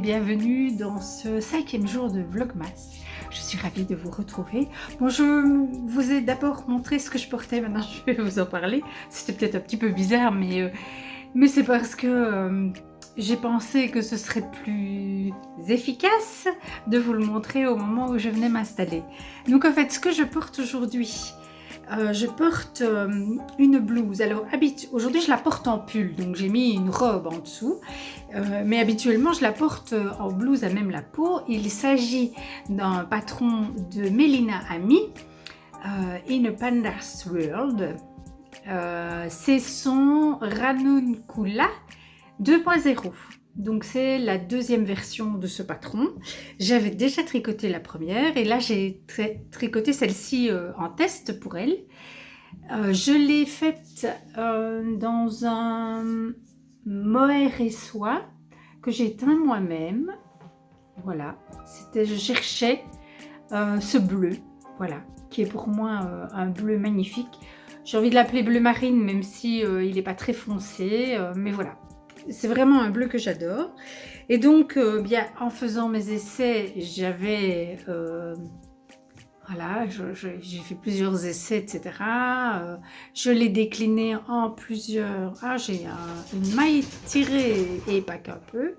bienvenue dans ce 5e jour de Vlogmas. Je suis ravie de vous retrouver. Bon, je vous ai d'abord montré ce que je portais, maintenant je vais vous en parler. C'était peut-être un petit peu bizarre, mais c'est parce que j'ai pensé que ce serait plus efficace de vous le montrer au moment où je venais m'installer. Donc en fait, ce que je porte aujourd'hui, je porte une blouse. Alors aujourd'hui je la porte en pull, donc j'ai mis une robe en dessous, mais habituellement je la porte en blouse à même la peau. Il s'agit d'un patron de Melina Ami, In a Panda's World. C'est son Ranuncula 2.0. Donc c'est la deuxième version de ce patron. J'avais déjà tricoté la première et là j'ai tricoté celle-ci en test pour elle. Je l'ai faite dans un mohair et soie que j'ai teint moi-même. Voilà, je cherchais ce bleu, voilà, qui est pour moi un bleu magnifique. J'ai envie de l'appeler bleu marine, même si il n'est pas très foncé, mais voilà. C'est vraiment un bleu que j'adore. Et donc, bien, en faisant mes essais, j'avais... voilà, j'ai fait plusieurs essais, etc. Je l'ai décliné en plusieurs... Ah, j'ai une maille tirée et pas qu'un peu.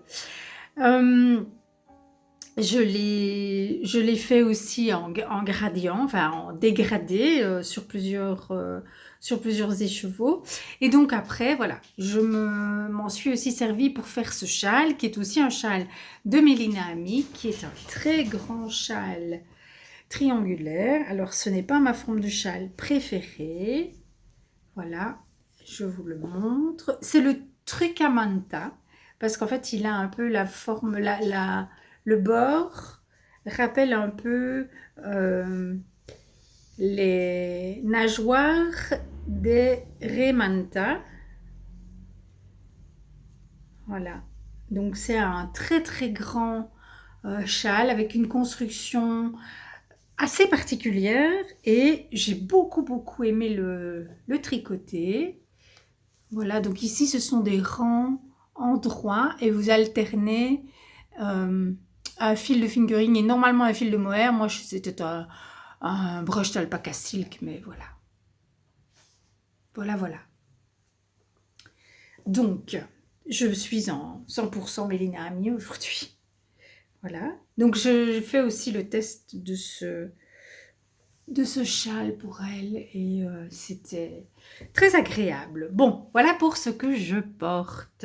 Je l'ai fait aussi en gradient, enfin en dégradé sur plusieurs écheveaux. Et donc après, voilà, je m'en suis aussi servie pour faire ce châle, qui est aussi un châle de Melina Ami, qui est un très grand châle triangulaire. Alors, ce n'est pas ma forme de châle préférée. Voilà, je vous le montre. C'est le Trucamanta, parce qu'en fait, il a un peu la forme, le bord rappelle un peu les nageoires des Remanta. Voilà, donc c'est un très très grand châle avec une construction assez particulière et j'ai beaucoup aimé le tricoter. Voilà, donc ici ce sont des rangs en droit et vous alternez un fil de fingering et normalement un fil de mohair. Moi c'était un brush d'alpaca silk, mais voilà. Voilà. Donc je suis en 100% Melina Ami aujourd'hui. Voilà. Donc je fais aussi le test de ce châle pour elle et c'était très agréable. Bon, voilà pour ce que je porte.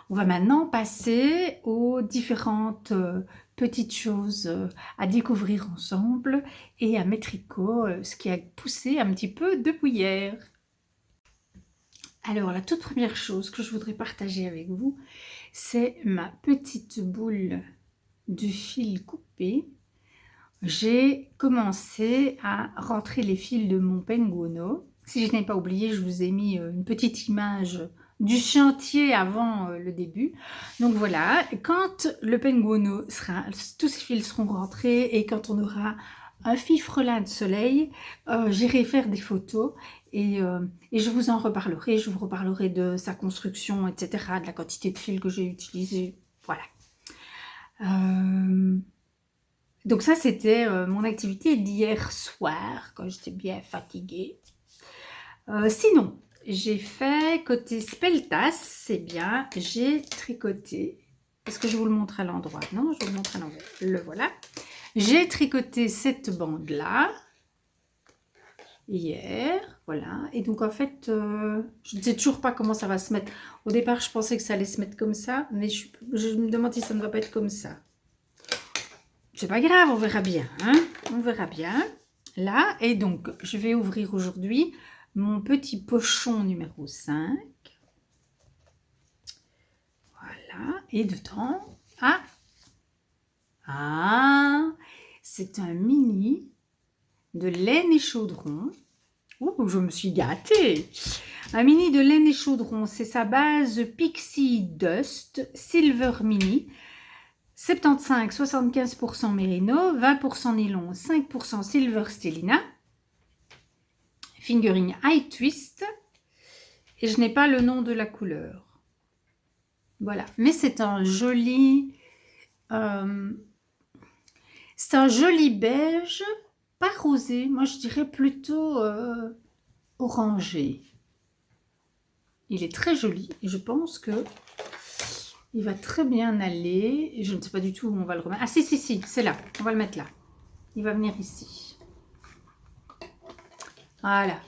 On va maintenant passer aux différentes petites choses à découvrir ensemble et à mes tricots, ce qui a poussé un petit peu de bouillère. Alors, la toute première chose que je voudrais partager avec vous, c'est ma petite boule de fil coupé. J'ai commencé à rentrer les fils de mon penguono. Si je n'ai pas oublié, je vous ai mis une petite image du chantier avant le début. Donc voilà, quand le penguono tous ces fils seront rentrés et quand on aura un fifrelin de soleil, j'irai faire des photos et je vous en reparlerai. Je vous reparlerai de sa construction, etc., de la quantité de fils que j'ai utilisé. Voilà. Donc ça, c'était mon activité d'hier soir, quand j'étais bien fatiguée. Sinon, j'ai fait côté Speltas, c'est bien, j'ai tricoté. Est-ce que je vous le montre à l'endroit? Non, je vous le montre à l'envers. Le voilà. J'ai tricoté cette bande-là, hier, voilà. Et donc, en fait, je ne sais toujours pas comment ça va se mettre. Au départ, je pensais que ça allait se mettre comme ça, mais je me demande si ça ne va pas être comme ça. C'est pas grave, on verra bien, hein? On verra bien. Là, et donc, je vais ouvrir aujourd'hui mon petit pochon numéro 5. Voilà, et dedans, c'est un mini de laine et chaudron. Oh, je me suis gâtée. Un mini de laine et chaudron, c'est sa base Pixie Dust Silver Mini. 75-75% mérino, 20% nylon, 5% silver stellina, fingering high twist, et je n'ai pas le nom de la couleur. Voilà, mais c'est un joli C'est un joli beige, pas rosé, moi je dirais plutôt orangé. Il est très joli et je pense que il va très bien aller. Et je ne sais pas du tout où on va le remettre. Ah si, c'est là. On va le mettre là. Il va venir ici. Voilà.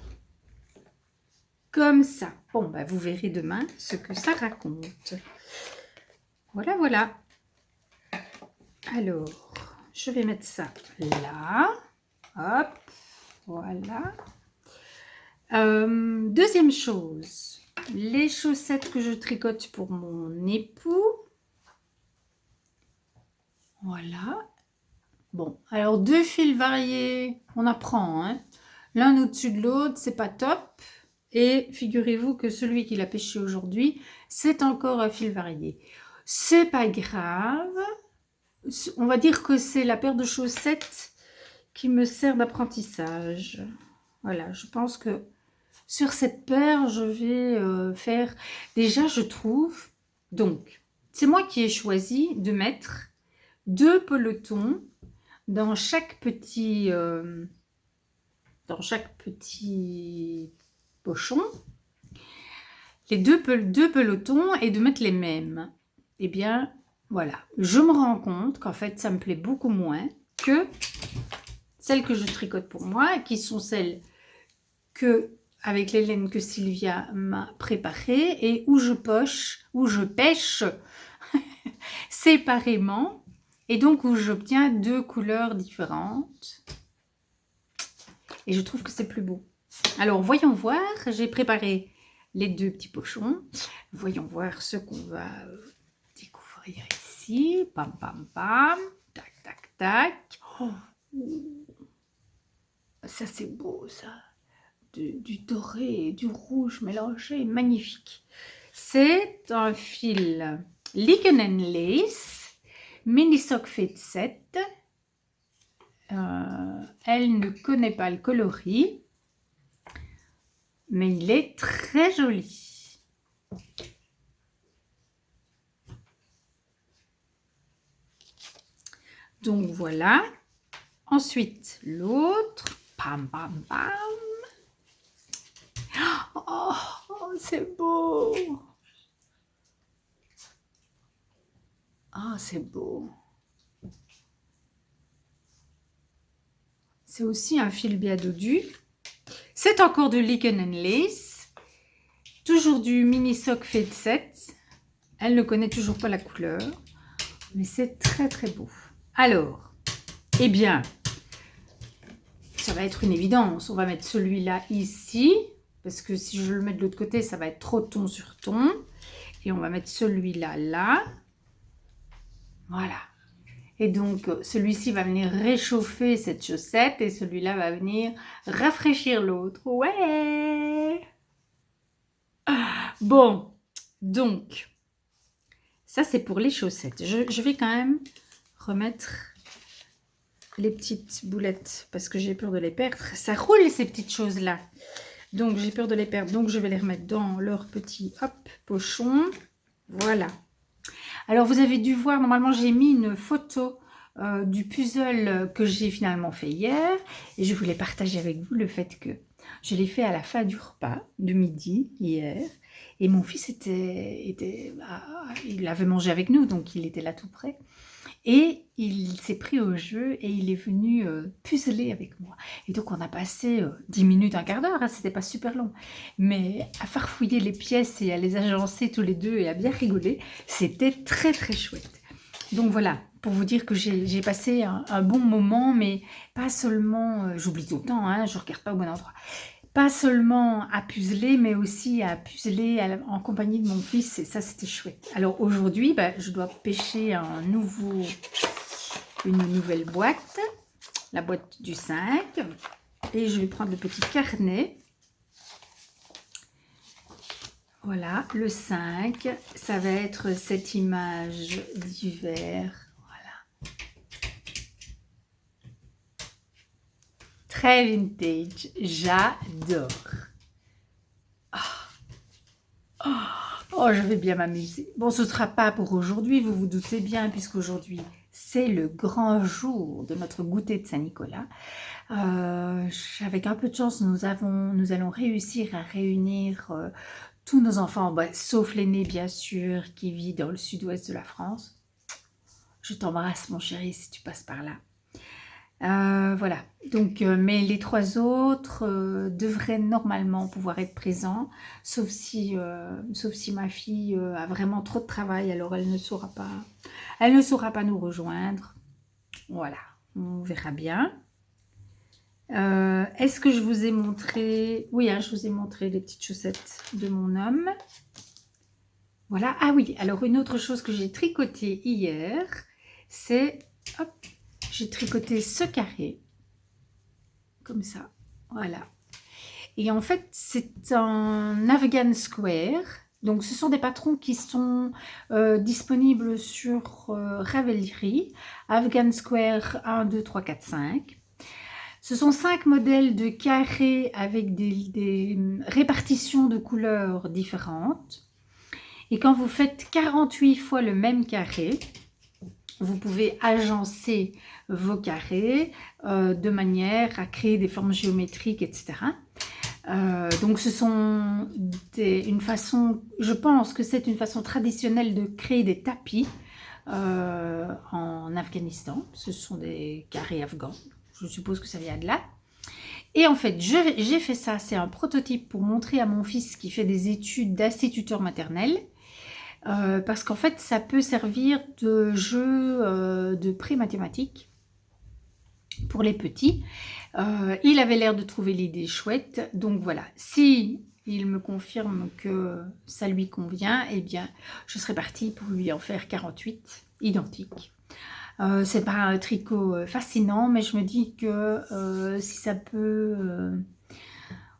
Comme ça. Bon, bah, vous verrez demain ce que ça raconte. Voilà, voilà. Alors, je vais mettre ça là. Hop. Voilà. Deuxième chose. Les chaussettes que je tricote pour mon époux. Voilà. Bon, alors 2 fils variés, on apprend, hein. L'un au-dessus de l'autre, c'est pas top. Et figurez-vous que celui qu'il a pêché aujourd'hui, c'est encore un fil varié. C'est pas grave. On va dire que c'est la paire de chaussettes qui me sert d'apprentissage. Voilà, je pense que sur cette paire, je vais faire... Déjà, je trouve... Donc, c'est moi qui ai choisi de mettre 2 pelotons dans chaque petit pochon, les deux pelotons, et de mettre les mêmes. Eh bien, voilà. Je me rends compte qu'en fait, ça me plaît beaucoup moins que celles que je tricote pour moi, qui sont celles que, avec les laines que Sylvia m'a préparées, et où je pêche séparément, et donc où j'obtiens 2 couleurs différentes. Et je trouve que c'est plus beau. Alors, voyons voir. J'ai préparé les 2 petits pochons. Voyons voir ce qu'on va découvrir ici. Pam, pam, pam. Tac, tac, tac. Oh. Ça, c'est beau, ça. Du doré et du rouge mélangé. Magnifique. C'est un fil Lichen Lace Mini Sock Fit Set. Elle ne connaît pas le coloris, mais il est très joli. Donc voilà. Ensuite, l'autre. Pam, pam, pam. Oh, c'est beau. Ah, c'est beau. C'est aussi un fil bien dodu. C'est encore de Lichen Lace. Toujours du Mini Sock Fit Set. Elle ne connaît toujours pas la couleur. Mais c'est très très beau. Alors, eh bien, ça va être une évidence. On va mettre celui-là ici. Parce que si je le mets de l'autre côté, ça va être trop ton sur ton. Et on va mettre celui-là là. Voilà. Et donc, celui-ci va venir réchauffer cette chaussette et celui-là va venir rafraîchir l'autre. Ouais! Bon, donc, ça c'est pour les chaussettes. Je vais quand même remettre les petites boulettes parce que j'ai peur de les perdre. Ça roule ces petites choses-là. Donc, j'ai peur de les perdre. Donc, je vais les remettre dans leur petit, hop, pochon. Voilà. Alors, vous avez dû voir, normalement, j'ai mis une photo du puzzle que j'ai finalement fait hier. Et je voulais partager avec vous le fait que je l'ai fait à la fin du repas de midi, hier. Et mon fils il avait mangé avec nous, donc il était là tout près. Et il s'est pris au jeu et il est venu puceler avec moi. Et donc on a passé 10 minutes, un quart d'heure, hein, c'était pas super long. Mais à farfouiller les pièces et à les agencer tous les deux et à bien rigoler, c'était très très chouette. Donc voilà, pour vous dire que j'ai passé un bon moment, mais pas seulement, j'oublie tout le temps, hein, je regarde pas au bon endroit. Pas seulement à puceler, mais aussi à puceler en compagnie de mon fils, et ça c'était chouette. Alors aujourd'hui, je dois pêcher une nouvelle boîte, la boîte du 5, et je vais prendre le petit carnet. Voilà, le 5, ça va être cette image d'hiver. Voilà. Très vintage, j'adore. Oh, Oh, je vais bien m'amuser. Bon, ce ne sera pas pour aujourd'hui, vous vous doutez bien, puisqu'aujourd'hui, c'est le grand jour de notre goûter de Saint-Nicolas. Avec un peu de chance, nous allons réussir à réunir tous nos enfants, bah, sauf l'aîné, bien sûr, qui vit dans le sud-ouest de la France. Je t'embrasse, mon chéri, si tu passes par là. Voilà, donc, mais les 3 autres devraient normalement pouvoir être présents, sauf si ma fille a vraiment trop de travail, alors elle ne saura pas nous rejoindre. Voilà, on verra bien. Est-ce que je vous ai montré? Oui, hein, je vous ai montré les petites chaussettes de mon homme. Voilà, ah oui, alors une autre chose que j'ai tricoté hier, c'est, hop, j'ai tricoté ce carré. Comme ça, voilà. Et en fait, c'est un Afghan Square. Donc, ce sont des patrons qui sont disponibles sur Ravelry. Afghan Square 1, 2, 3, 4, 5. Ce sont 5 modèles de carrés avec des répartitions de couleurs différentes. Et quand vous faites 48 fois le même carré, vous pouvez agencer vos carrés de manière à créer des formes géométriques, etc. Donc ce sont une façon, je pense que c'est une façon traditionnelle de créer des tapis en Afghanistan. Ce sont des carrés afghans, je suppose que ça vient de là. Et en fait, j'ai fait ça, c'est un prototype pour montrer à mon fils qui fait des études d'instituteur maternel. Parce qu'en fait, ça peut servir de jeu de pré-mathématiques pour les petits. Il avait l'air de trouver l'idée chouette. Donc voilà, si il me confirme que ça lui convient, eh bien, je serai partie pour lui en faire 48 identiques. C'est pas un tricot fascinant, mais je me dis que si ça peut...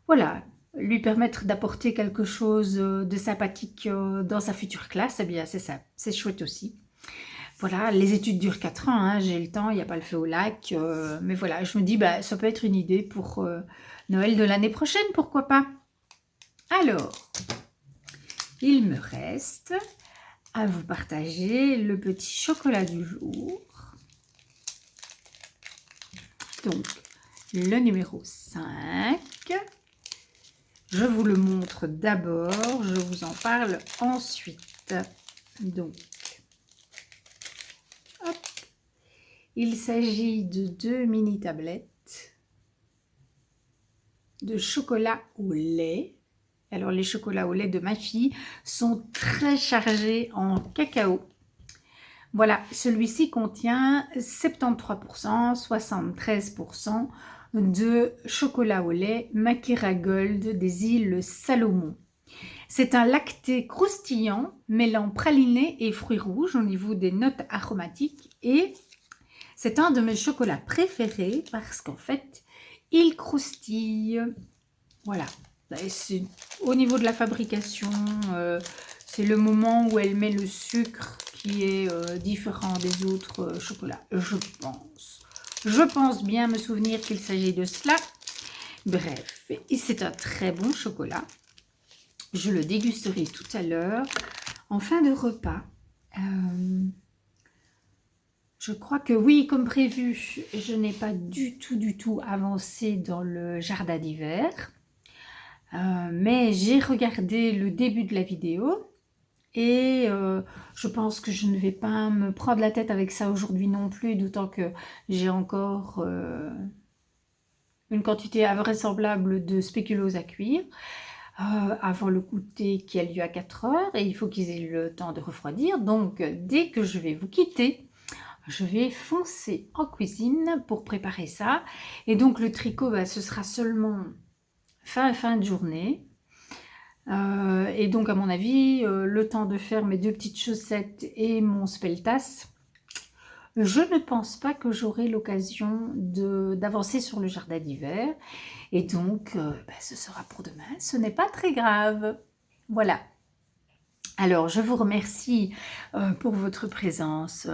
voilà, lui permettre d'apporter quelque chose de sympathique dans sa future classe, eh bien c'est ça, c'est chouette aussi. Voilà, les études durent 4 ans, hein, j'ai le temps, il n'y a pas le feu au lac, mais voilà, je me dis, bah, ça peut être une idée pour Noël de l'année prochaine, pourquoi pas. Alors, il me reste à vous partager le petit chocolat du jour. Donc, le numéro 5. Je vous le montre d'abord, je vous en parle ensuite. Donc, hop, il s'agit de 2 mini tablettes de chocolat au lait. Alors, les chocolats au lait de ma fille sont très chargés en cacao. Voilà, celui-ci contient 73%, 73% de chocolat au lait Makira Gold des îles Salomon. C'est un lacté croustillant mêlant praliné et fruits rouges au niveau des notes aromatiques et c'est un de mes chocolats préférés parce qu'en fait, il croustille. Voilà, au niveau de la fabrication, c'est le moment où elle met le sucre qui est différent des autres chocolats, je pense. Je pense bien me souvenir qu'il s'agit de cela. Bref, et c'est un très bon chocolat. Je le dégusterai tout à l'heure en fin de repas. Je crois que oui, comme prévu, je n'ai pas du tout avancé dans le jardin d'hiver. Mais j'ai regardé le début de la vidéo. Et je pense que je ne vais pas me prendre la tête avec ça aujourd'hui non plus, d'autant que j'ai encore une quantité invraisemblable de spéculoos à cuire avant le goûter qui a lieu à 4 heures et il faut qu'ils aient le temps de refroidir. Donc dès que je vais vous quitter, je vais foncer en cuisine pour préparer ça. Et donc le tricot, bah, ce sera seulement fin de journée. Et donc à mon avis, le temps de faire mes 2 petites chaussettes et mon speltas, je ne pense pas que j'aurai l'occasion d'avancer sur le jardin d'hiver. Et donc, bah, ce sera pour demain. Ce n'est pas très grave. Voilà. Alors, je vous remercie pour votre présence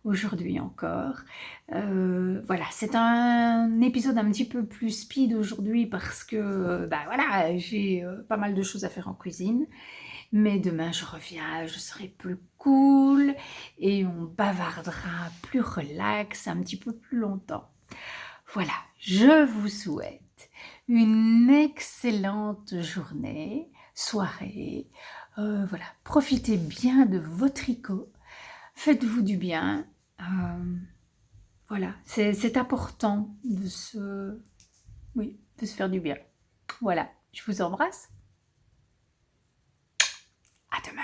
aujourd'hui encore. Voilà, c'est un épisode un petit peu plus speed aujourd'hui parce que bah voilà, j'ai pas mal de choses à faire en cuisine. Mais demain, je reviens, je serai plus cool et on bavardera plus relax, un petit peu plus longtemps. Voilà, je vous souhaite une excellente journée, soirée. Voilà, profitez bien de vos tricots, faites-vous du bien. Voilà, c'est important oui, de se faire du bien. Voilà, je vous embrasse. À demain.